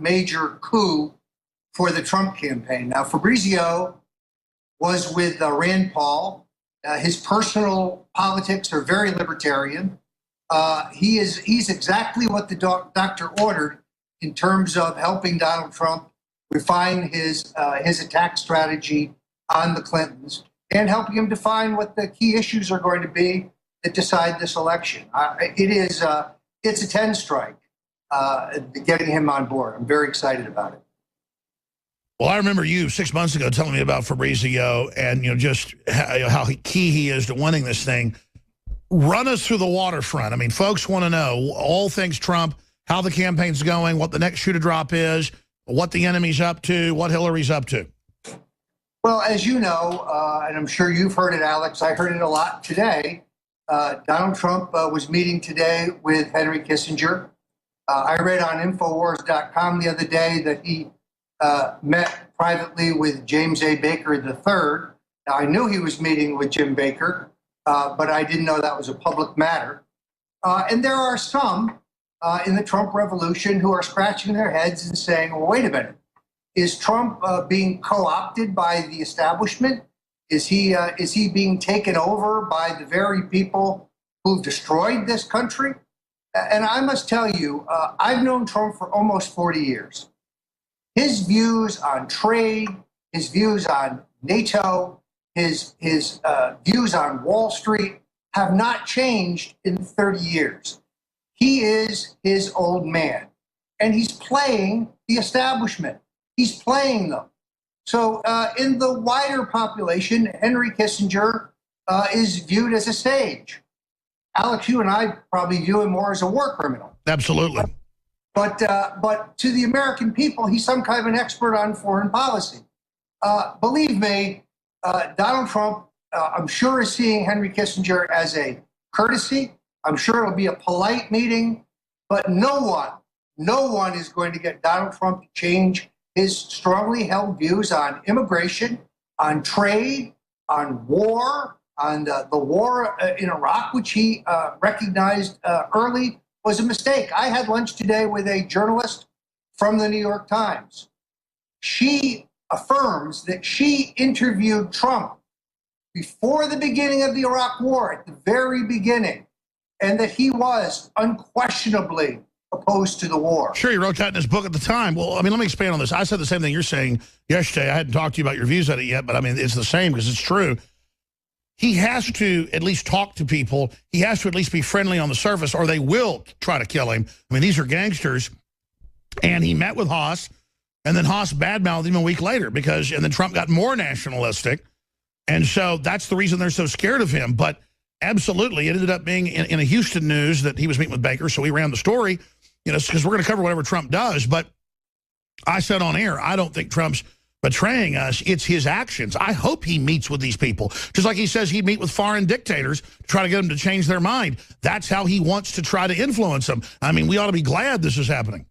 major coup for the Trump campaign. Now, Fabrizio was with Rand Paul. His personal politics are very libertarian. He's exactly what the doctor ordered in terms of helping Donald Trump refine his attack strategy on the Clintons and helping him define what the key issues are going to be that decide this election. It's a 10 strike getting him on board. I'm very excited about it. Well, I remember you 6 months ago telling me about Fabrizio and just how key he is to winning this thing. Run us through the waterfront. I mean, folks want to know all things Trump, how the campaign's going, what the next shoe to drop is, what the enemy's up to, what Hillary's up to. Well, as you know, and I'm sure you've heard it, Alex, I heard it a lot today, Donald Trump was meeting today with Henry Kissinger. I read on Infowars.com the other day that he met privately with James A. Baker III. Now, I knew he was meeting with Jim Baker, but I didn't know that was a public matter. And there are some in the Trump revolution who are scratching their heads and saying, well, wait a minute, is Trump being co-opted by the establishment? Is he being taken over by the very people who've destroyed this country? And I must tell you, I've known Trump for almost 40 years. His views on trade, his views on NATO, his views on Wall Street have not changed in 30 years. He is his old man, and he's playing the establishment. He's playing them. So in the wider population, Henry Kissinger is viewed as a sage. Alex, you and I probably view him more as a war criminal. Absolutely. But to the American people, he's some kind of an expert on foreign policy. Believe me, Donald Trump, I'm sure, is seeing Henry Kissinger as a courtesy. I'm sure it'll be a polite meeting, but no one is going to get Donald Trump to change his strongly held views on immigration, on trade, on war, on the war in Iraq, which he recognized early was a mistake. I had lunch today with a journalist from the New York Times. She affirms that she interviewed Trump before the beginning of the Iraq War, at the very beginning, and that he was unquestionably opposed to the war. Sure, he wrote that in his book at the time. Well, I mean, let me expand on this. I said the same thing you're saying yesterday. I hadn't talked to you about your views on it yet, but I mean, it's the same because it's true. He has to at least talk to people. He has to at least be friendly on the surface, or they will try to kill him. I mean, these are gangsters. And he met with Haas, and then Haas badmouthed him a week later and then Trump got more nationalistic. And so that's the reason they're so scared of him. But absolutely, it ended up being in a Houston news that he was meeting with Baker, so we ran the story, because we're going to cover whatever Trump does. But I said on air, I don't think Trump's betraying us. It's his actions. I hope he meets with these people. Just like he says he'd meet with foreign dictators to try to get them to change their mind. That's how he wants to try to influence them. I mean, we ought to be glad this is happening.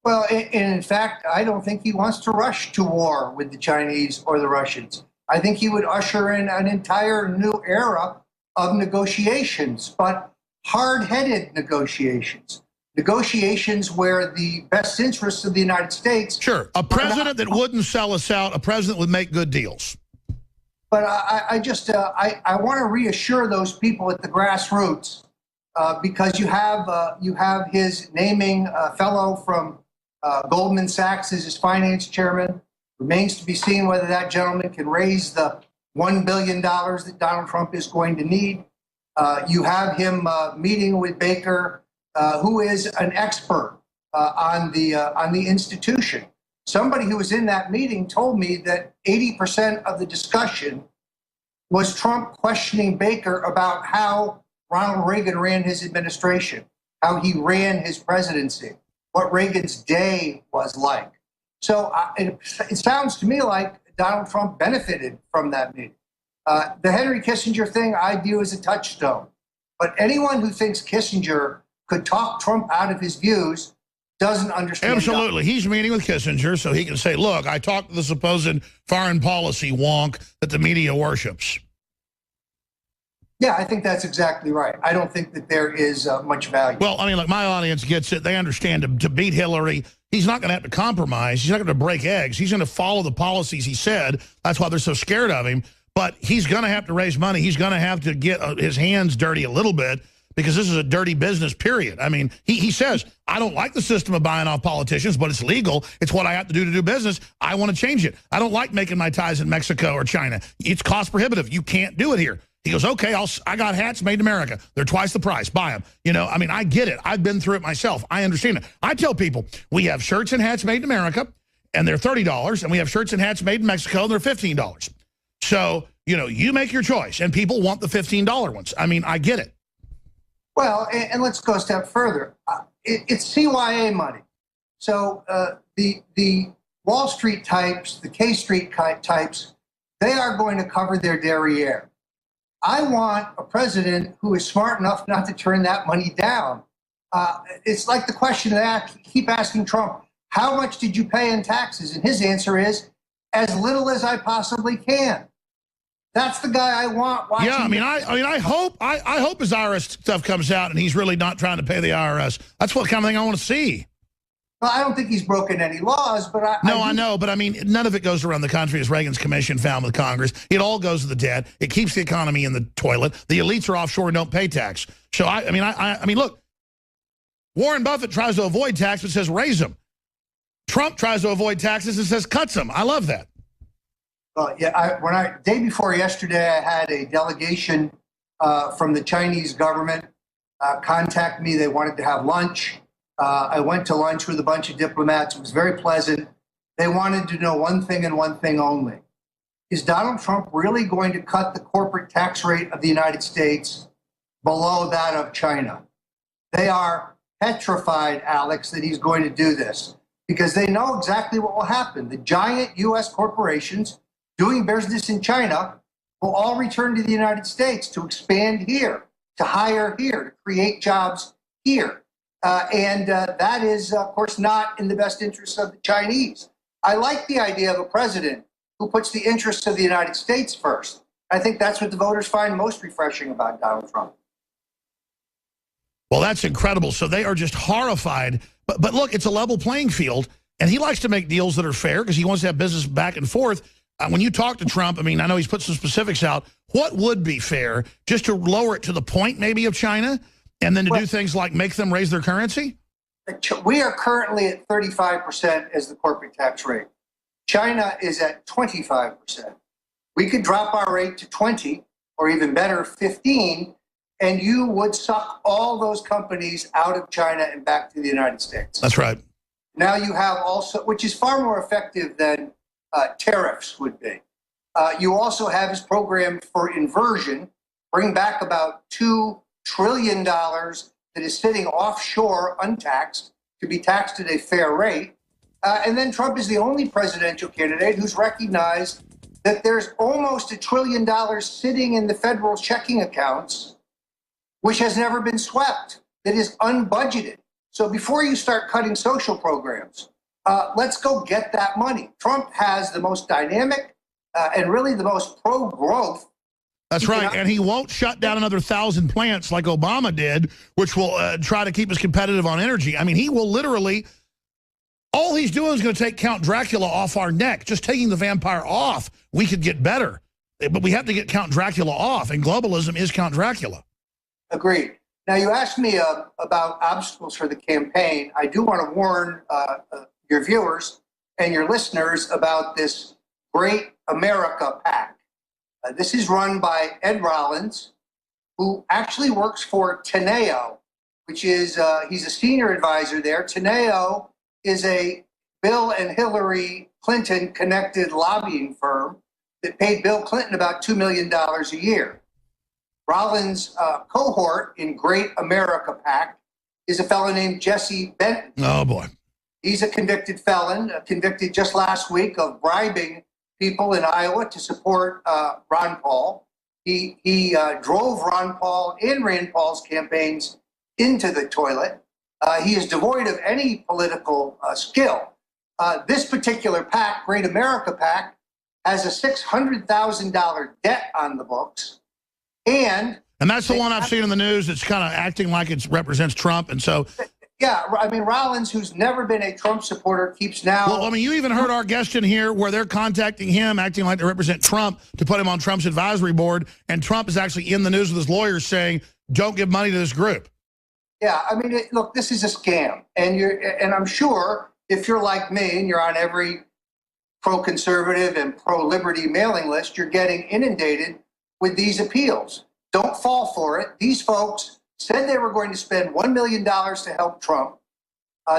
Well, and in fact, I don't think he wants to rush to war with the Chinese or the Russians. I think he would usher in an entire new era of negotiations, but hard-headed negotiations. Negotiations where the best interests of the United States... Sure, a president that wouldn't sell us out, a president would make good deals. But I want to reassure those people at the grassroots, because you have his naming a fellow from Goldman Sachs as his finance chairman. Remains to be seen whether that gentleman can raise the $1 billion that Donald Trump is going to need. You have him meeting with Baker, who is an expert on the institution. Somebody who was in that meeting told me that 80% of the discussion was Trump questioning Baker about how Ronald Reagan ran his administration, how he ran his presidency, what Reagan's day was like. So it sounds to me like Donald Trump benefited from that meeting. The Henry Kissinger thing I view as a touchstone. But anyone who thinks Kissinger could talk Trump out of his views doesn't understand. Absolutely. He's meeting with Kissinger so he can say, look, I talked to the supposed foreign policy wonk that the media worships. Yeah, I think that's exactly right. I don't think that there is much value. Well, I mean, look, my audience gets it. They understand to beat Hillary, he's not going to have to compromise. He's not going to break eggs. He's going to follow the policies he said. That's why they're so scared of him. But he's going to have to raise money. He's going to have to get his hands dirty a little bit because this is a dirty business, period. I mean, he says, I don't like the system of buying off politicians, but it's legal. It's what I have to do business. I want to change it. I don't like making my ties in Mexico or China. It's cost prohibitive. You can't do it here. He goes, okay, I got hats made in America. They're twice the price. Buy them. You know, I mean, I get it. I've been through it myself. I understand it. I tell people, we have shirts and hats made in America, and they're $30, and we have shirts and hats made in Mexico, and they're $15. So, you know, you make your choice, and people want the $15 ones. I mean, I get it. Well, and let's go a step further. It's CYA money. So the Wall Street types, the K Street types, they are going to cover their derriere. I want a president who is smart enough not to turn that money down. It's like the question that I keep asking Trump, how much did you pay in taxes? And his answer is, as little as I possibly can. That's the guy I want. Yeah, I hope his IRS stuff comes out and he's really not trying to pay the IRS. That's what kind of thing I want to see. Well, I don't think he's broken any laws, but I know, but I mean, none of it goes around the country, as Reagan's commission found with Congress. It all goes to the debt. It keeps the economy in the toilet. The elites are offshore and don't pay tax. So I mean, look, Warren Buffett tries to avoid tax but says raise them. Trump tries to avoid taxes and says cuts them. I love that. Yeah, day before yesterday, I had a delegation from the Chinese government contact me. They wanted to have lunch. I went to lunch with a bunch of diplomats. It was very pleasant. They wanted to know one thing and one thing only. Is Donald Trump really going to cut the corporate tax rate of the United States below that of China? They are petrified, Alex, that he's going to do this because they know exactly what will happen. The giant U.S. corporations doing business in China will all return to the United States to expand here, to hire here, to create jobs here. And that is, of course, not in the best interests of the Chinese. I like the idea of a president who puts the interests of the United States first. I think that's what the voters find most refreshing about Donald Trump. Well, that's incredible. So they are just horrified. But look, it's a level playing field, and he likes to make deals that are fair because he wants to have business back and forth. When you talk to Trump, I mean, I know he's put some specifics out. What would be fair, just to lower it to the point maybe of China, and then to do things like make them raise their currency? We are currently at 35% as the corporate tax rate. China is at 25%. We could drop our rate to 20, or even better, 15, and you would suck all those companies out of China and back to the United States. That's right. Now you have also, which is far more effective than tariffs would be. You also have his program for inversion, bring back about $2 trillion that is sitting offshore untaxed to be taxed at a fair rate. And then Trump is the only presidential candidate who's recognized that there's almost $1 trillion sitting in the federal checking accounts, which has never been swept, that is unbudgeted. So before you start cutting social programs, let's go get that money. Trump has the most dynamic and really the most pro-growth. That's right, and he won't shut down another 1,000 plants like Obama did, which will try to keep us competitive on energy. I mean, he will literally, all he's doing is going to take Count Dracula off our neck. Just taking the vampire off, we could get better. But we have to get Count Dracula off, and globalism is Count Dracula. Agreed. Now, you asked me about obstacles for the campaign. I do want to warn your viewers and your listeners about this Great America PAC. This is run by Ed Rollins, who actually works for Teneo, which is, he's a senior advisor there. Teneo is a Bill and Hillary Clinton connected lobbying firm that paid Bill Clinton about $2 million a year. Rollins' cohort in Great America PAC is a fellow named Jesse Benton. Oh, boy. He's a convicted felon, convicted just last week of bribing people in Iowa to support Ron Paul. He drove Ron Paul and Rand Paul's campaigns into the toilet. He is devoid of any political skill. This particular PAC, Great America PAC, has a $600,000 debt on the books. And that's the one I've seen in the news that's kind of acting like it represents Trump. And so Yeah, I mean, Rollins, who's never been a Trump supporter, keeps now. Well, I mean, you even heard our guest in here where they're contacting him, acting like they represent Trump to put him on Trump's advisory board. And Trump is actually in the news with his lawyers saying, don't give money to this group. Yeah, I mean, look, this is a scam. And I'm sure if you're like me and you're on every pro-conservative and pro-liberty mailing list, you're getting inundated with these appeals. Don't fall for it. These folks said they were going to spend $1 million to help Trump.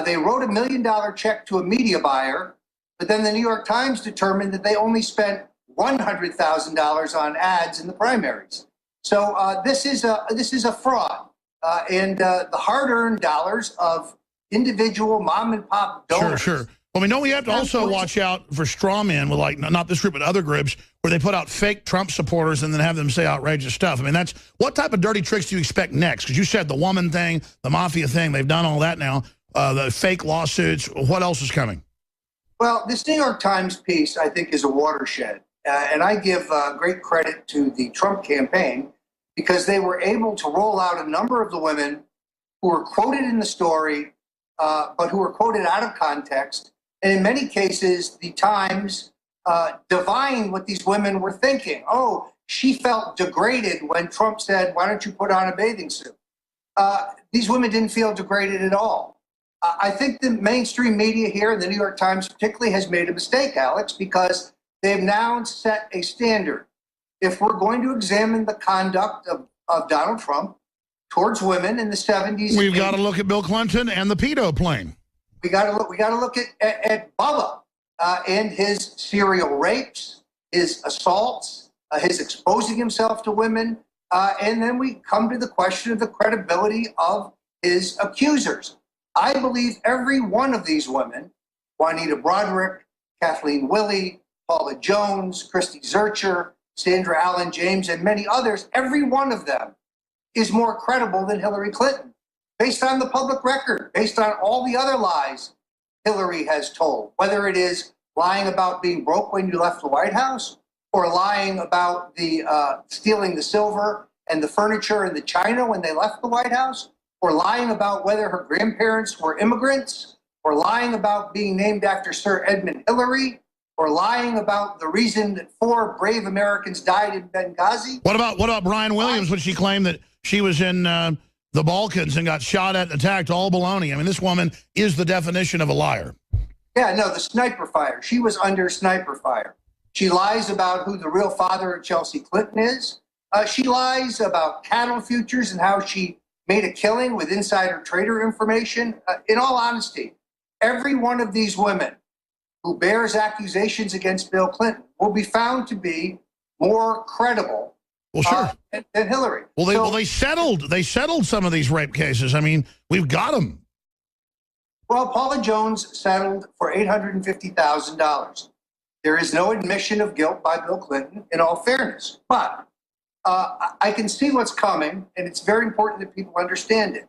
They wrote $1 million check to a media buyer, but then the New York Times determined that they only spent $100,000 on ads in the primaries. So this is a fraud, and the hard-earned dollars of individual mom-and-pop donors. Sure. Well, I mean, don't we have to also watch out for straw men with, like, not this group, but other groups where they put out fake Trump supporters and then have them say outrageous stuff? I mean, that's what type of dirty tricks do you expect next? Because you said the woman thing, the mafia thing, they've done all that now, the fake lawsuits. What else is coming? Well, this New York Times piece, I think, is a watershed. And I give great credit to the Trump campaign because they were able to roll out a number of the women who were quoted in the story, but who were quoted out of context. And in many cases, the Times divined what these women were thinking. Oh, she felt degraded when Trump said, why don't you put on a bathing suit? These women didn't feel degraded at all. I think the mainstream media here, and the New York Times particularly, has made a mistake, Alex, because they've now set a standard. If we're going to examine the conduct of Donald Trump towards women in the 70s, we've got to look at Bill Clinton and the pedo plane. We got to look at Bubba and his serial rapes, his assaults, his exposing himself to women, and then we come to the question of the credibility of his accusers. I believe every one of these women, Juanita Broderick, Kathleen Willey, Paula Jones, Christy Zurcher, Sandra Allen James, and many others, every one of them is more credible than Hillary Clinton, based on the public record, based on all the other lies Hillary has told, whether it is lying about being broke when you left the White House or lying about the stealing the silver and the furniture and the china when they left the White House, or lying about whether her grandparents were immigrants, or lying about being named after Sir Edmund Hillary, or lying about the reason that 4 brave Americans died in Benghazi. What about Brian Williams when she claimed that she was in the Balkans and got shot at and attacked? All baloney. I mean, this woman is the definition of a liar. Yeah, no, the sniper fire. She was under sniper fire. She lies about who the real father of Chelsea Clinton is. She lies about cattle futures and how she made a killing with insider trader information. In all honesty, every one of these women who bears accusations against Bill Clinton will be found to be more credible than Hillary. Well, they settled some of these rape cases. I mean, we've got them. Well, Paula Jones settled for $850,000. There is no admission of guilt by Bill Clinton, in all fairness. But I can see what's coming, and it's very important that people understand it.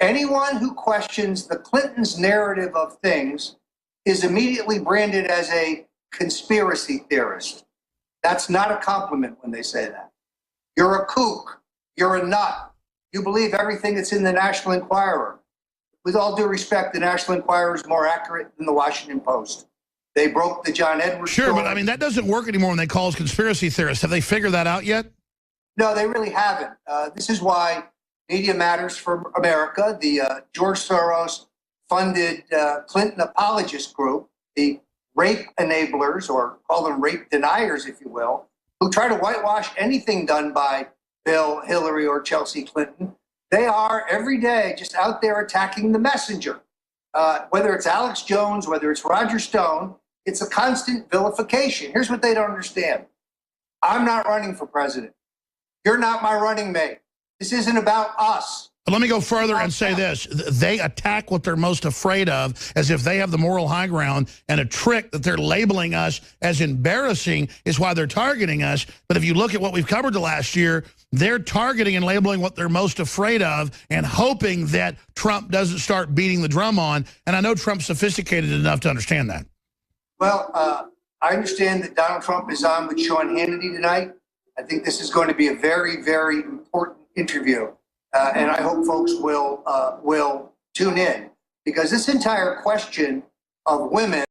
Anyone who questions the Clintons' narrative of things is immediately branded as a conspiracy theorist. That's not a compliment when they say that. You're a kook. You're a nut. You believe everything that's in the National Enquirer. With all due respect, the National Enquirer is more accurate than the Washington Post. They broke the John Edwards story. But I mean, that doesn't work anymore when they call us conspiracy theorists. Have they figured that out yet? No, they really haven't. This is why Media Matters for America, the George Soros-funded Clinton apologist group, the rape enablers, or call them rape deniers, if you will, who try to whitewash anything done by Bill, Hillary, or Chelsea Clinton, they are every day just out there attacking the messenger. Whether it's Alex Jones, whether it's Roger Stone, it's a constant vilification. Here's what they don't understand. I'm not running for president. You're not my running mate. This isn't about us. But let me go further and say this. They attack what they're most afraid of as if they have the moral high ground, and a trick that they're labeling us as embarrassing is why they're targeting us. But if you look at what we've covered the last year, they're targeting and labeling what they're most afraid of and hoping that Trump doesn't start beating the drum on. And I know Trump's sophisticated enough to understand that. Well, I understand that Donald Trump is on with Sean Hannity tonight. I think this is going to be a very, very important interview. And I hope folks will tune in, because this entire question of women